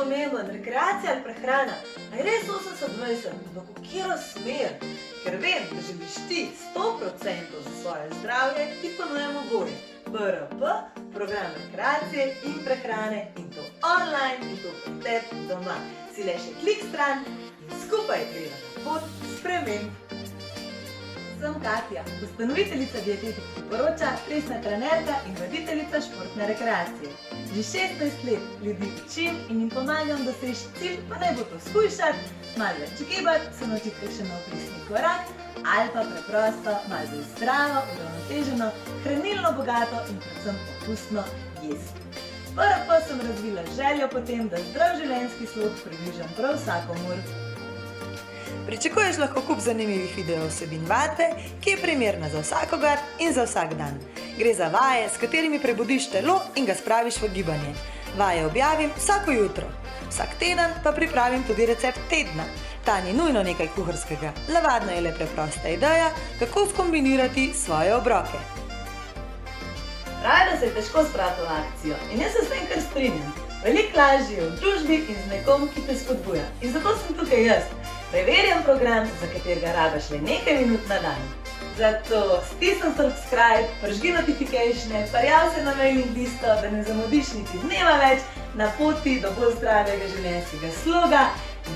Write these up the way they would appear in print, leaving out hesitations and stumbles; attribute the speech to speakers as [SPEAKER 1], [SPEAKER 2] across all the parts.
[SPEAKER 1] pomemben, rekreacija ali prehrana? A je res 80-20, ampak v katero smer? Ker vem, da želiš ti 100% za svoje zdravje, ti ponujemo oboje. PRP, program rekreacije in prehrane, in to online, in to pri tebi doma. Si le še klik stran in skupaj greva na pot sprememb. Sem Katja, ustanoviteljica Dietetik Priporoča, plesna trenerka in voditeljica športne rekreacije. Že 16 let ljudi učim in jim pomagam doseči cilj, pa naj bo to shujšati, malo več gibati, se naučiti kakšen nov plesni korak ali pa preprosto malo bolj zdravo, uravnoteženo, hranilno bogato in predvsem okusno jesti. PRP sem razvila željo po tem, da zdrav življenjski slog približam prav vsakomur. Pričakuješ lahko kup zanimivih video vsebin vadbe, ki je primerna za vsakogar in za vsak dan. Gre za vaje, s katerimi prebudiš telo in ga spraviš v gibanje. Vaje objavim vsako jutro. Vsak teden pa pripravim tudi recept tedna. Ta ni nujno nekaj kuharskega, navadno je le preprosta ideja, kako skombinirati svoje obroke. Pravi, da se je težko spraviti v akcijo in jaz se s tem kar strinjam. Veliko lažje je v družbi in z nekom, ki te spodbuja. In zato sem tukaj jaz. Preverjam program, za katerega rabiš le nekaj minut na dan. Zato stisni subscribe, prižgi notifikatione, prijavi se na mailing listo, da ne zamudiš niti dneva več na poti do bolj zdravega življenjskega sloga.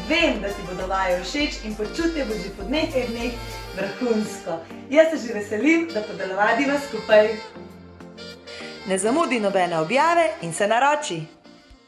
[SPEAKER 1] Vem, da ti bodo vaje všeč in počutje bo že po nekaj dneh vrhunsko. Jaz se že veselim, da podelovadiva skupaj. Ne zamudi nobene objave in se naroči!